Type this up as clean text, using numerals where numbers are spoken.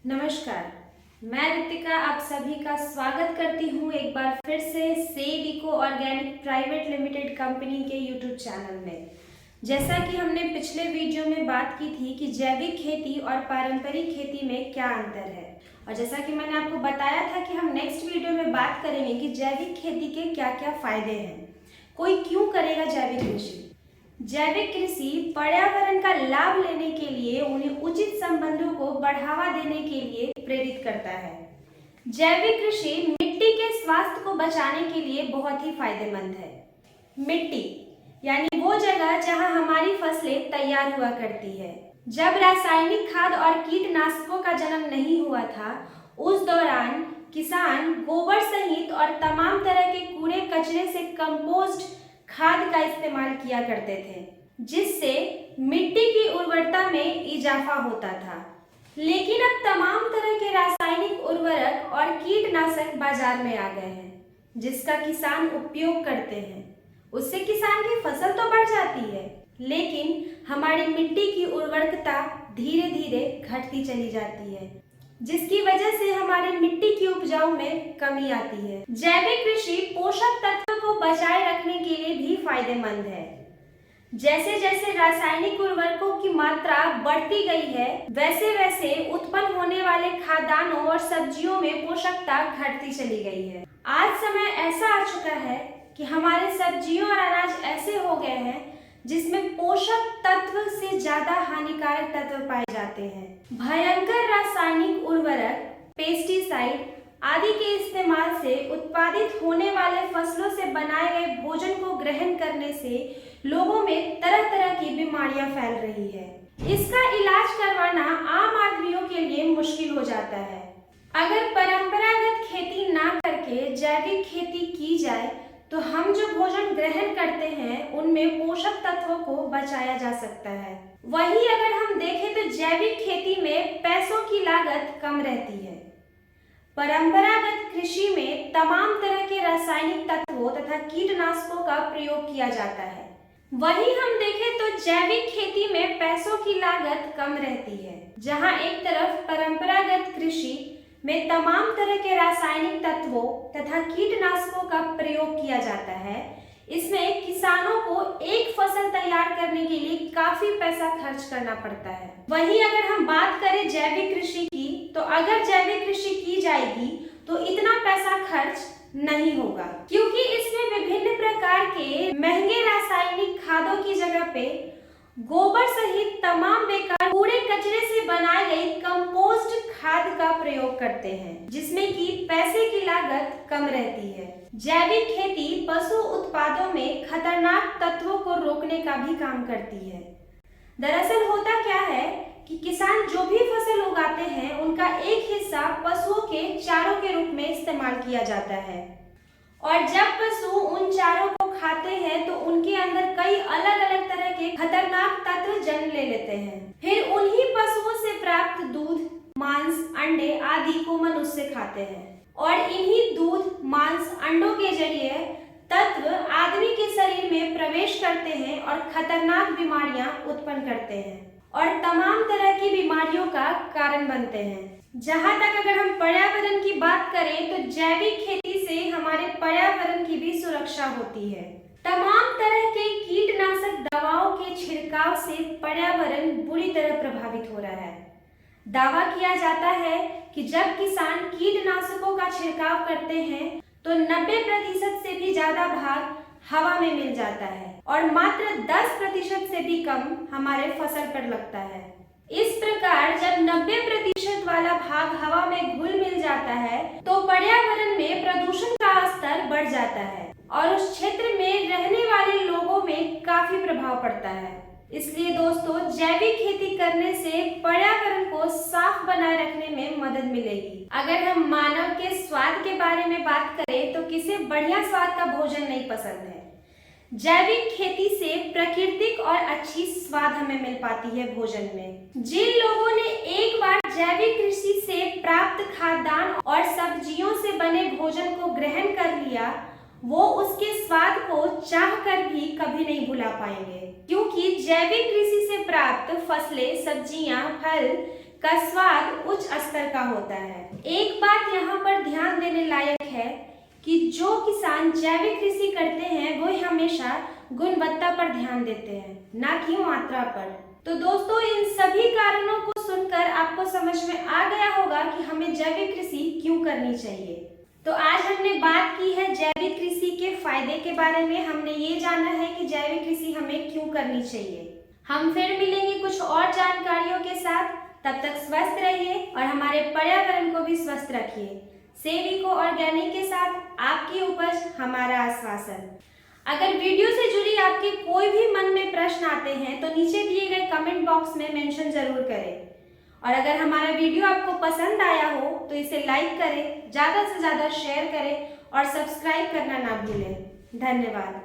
नमस्कार, मैं रितिका आप सभी का स्वागत करती हूँ एक बार फिर से save eco organic private limited company के यूट्यूब चैनल में। जैसा कि हमने पिछले वीडियो में बात की थी कि जैविक खेती और पारंपरिक खेती में क्या अंतर है, और जैसा कि मैंने आपको बताया था कि हम नेक्स्ट वीडियो में बात करेंगे कि जैविक खेती के क्या क्या फायदे हैं, कोई क्यों करेगा जैविक कृषि। जैविक कृषि पर्यावरण का लाभ लेने के लिए उन्हें उचित संबंधों को बढ़ावा देने के लिए प्रेरित करता है। जैविक कृषि मिट्टी के स्वास्थ्य को बचाने के लिए बहुत ही फायदेमंद है। मिट्टी यानी वो जगह जहां हमारी फसलें तैयार हुआ करती है। जब रासायनिक खाद और कीटनाशकों का जन्म नहीं हुआ था, उस दौरान किसान गोबर सहित और तमाम तरह के कूड़े कचरे से कंपोस्ट खाद का इस्तेमाल किया करते थे, जिससे मिट्टी की उर्वरता में इजाफा होता था। लेकिन अब तमाम तरह के रासायनिक उर्वरक और कीटनाशक बाजार में आ गए हैं, जिसका किसान उपयोग करते हैं। उससे किसान की फसल तो बढ़ जाती है, लेकिन हमारी मिट्टी की उर्वरकता धीरे धीरे घटती चली जाती है, जिसकी वजह से हमारी मिट्टी की उपजाऊ में कमी आती है। जैविक कृषि पोषक तत्वों को बचाए रखने के लिए भी फायदेमंद है। जैसे जैसे रासायनिक उर्वरकों की मात्रा बढ़ती गई है, वैसे वैसे उत्पन्न होने वाले खाद्यान्नों और सब्जियों में पोषकता घटती चली गई है। आज समय ऐसा आ चुका है कि हमारे सब्जियों और अनाज ऐसे हो गए हैं जिसमें पोषक तत्व से ज्यादा हानिकारक तत्व पाए जाते हैं। भयंकर रासायनिक उर्वरक, पेस्टिसाइड आदि के इस्तेमाल से उत्पादित होने वाले फसलों से बनाए गए भोजन को ग्रहण करने से लोगों में तरह तरह की बीमारियां फैल रही है। इसका इलाज करवाना आम आदमियों के लिए मुश्किल हो जाता है। अगर परंपरागत खेती ना करके जैविक खेती की जाए तो हम जो भोजन ग्रहण करते हैं उनमें पोषक तत्वों को बचाया जा सकता है। वहीं अगर हम देखें तो जैविक खेती में पैसों की लागत कम रहती है। परंपरागत कृषि में तमाम तरह के रासायनिक तत्वों तथा कीटनाशकों का प्रयोग किया जाता है। वहीं हम देखें तो जैविक खेती में पैसों की लागत कम रहती है। जहां एक तरफ परंपरागत कृषि में तमाम तरह के रासायनिक तत्वों तथा कीटनाशकों का प्रयोग किया जाता है, इसमें किसानों को एक फसल तैयार करने के लिए काफी पैसा खर्च करना पड़ता है। वहीं अगर हम बात करें जैविक कृषि की, तो अगर जैविक कृषि की जाएगी तो इतना पैसा खर्च नहीं होगा, क्योंकि इसमें विभिन्न प्रकार के महंगे रासायनिक खादों की जगह पे गोबर सहित तमाम बेकार कूड़े कचरे से बनाई गई कंपोस्ट खाद का प्रयोग करते हैं, जिसमें कि पैसे की लागत कम रहती है। जैविक खेती पशु उत्पादों में खतरनाक तत्वों को रोकने का भी काम करती है। दरअसल होता क्या है कि किसान जो भी फसल उगाते हैं उनका एक हिस्सा पशुओं के चारों के रूप में इस्तेमाल किया जाता है, और जब पशु उन चारों को खाते हैं तो उनके अंदर कई अलग अलग तरह के खतरनाक तत्व जन्म ले लेते हैं। फिर उन्हीं पशुओं से प्राप्त दूध, मांस, अंडे आदि को मनुष्य खाते हैं, और इन्हीं दूध, मांस, अंडों के जरिए तत्व आदमी के शरीर में प्रवेश करते हैं और खतरनाक बीमारियां उत्पन्न करते हैं और तमाम तरह की बीमारियों का कारण बनते हैं। जहां तक अगर हम पर्यावरण की बात करें तो जैविक खेती से हमारे पर्यावरण की भी सुरक्षा होती है। तमाम तरह के कीटनाशक दवाओं के छिड़काव से पर्यावरण बुरी तरह प्रभावित हो रहा है। दावा किया जाता है कि जब किसान कीटनाशकों का छिड़काव करते हैं तो 90% से भी ज्यादा भाग हवा में मिल जाता है और मात्र 10% से भी कम हमारे फसल पर लगता है। इस प्रकार जब 90% वाला भाग हवा में घुल मिल जाता है तो पर्यावरण में प्रदूषण का स्तर बढ़ जाता है और उस क्षेत्र में रहने वाले लोगों में काफी प्रभाव पड़ता है। इसलिए दोस्तों, जैविक खेती करने से पर्यावरण को साफ बनाए रखने में मदद मिलेगी। अगर हम मानव के स्वाद के बारे में बात करें तो किसे बढ़िया स्वाद का भोजन नहीं पसंद है। जैविक खेती से प्राकृतिक और अच्छी स्वाद हमें मिल पाती है भोजन में। जिन लोगों ने एक बार जैविक कृषि से प्राप्त खाद्यान्न और सब्जियों से बने भोजन को ग्रहण कर लिया, वो उसके स्वाद को चाहकर भी कभी नहीं भुला पाएंगे, क्योंकि जैविक कृषि से प्राप्त फसलें, सब्जियां, फल का स्वाद उच्च स्तर का का होता है। एक बात यहाँ पर ध्यान देने लायक है कि जो किसान जैविक कृषि करते हैं वो हमेशा गुणवत्ता पर ध्यान देते हैं, ना कि मात्रा पर। तो दोस्तों, इन सभी कारणों को सुनकर आपको समझ में आ गया होगा कि हमें जैविक कृषि क्यों करनी चाहिए। तो आज हमने बात की है जैविक कृषि के फायदे के बारे में। हमने ये जाना है कि जैविक कृषि हमें क्यों करनी चाहिए। हम फिर मिलेंगे कुछ और जानकारियों के साथ। तब तक स्वस्थ रहिए और हमारे पर्यावरण को भी स्वस्थ रखिए। सेविको ऑर्गेनिक के साथ आपकी उपज हमारा आश्वासन। अगर वीडियो से जुड़ी आपके कोई भी मन में प्रश्न आते हैं तो नीचे दिए गए कमेंट बॉक्स में मेंशन जरूर करें। और अगर हमारा वीडियो आपको पसंद आया हो तो इसे लाइक करें, ज़्यादा से ज़्यादा शेयर करें और सब्सक्राइब करना ना भूलें। धन्यवाद।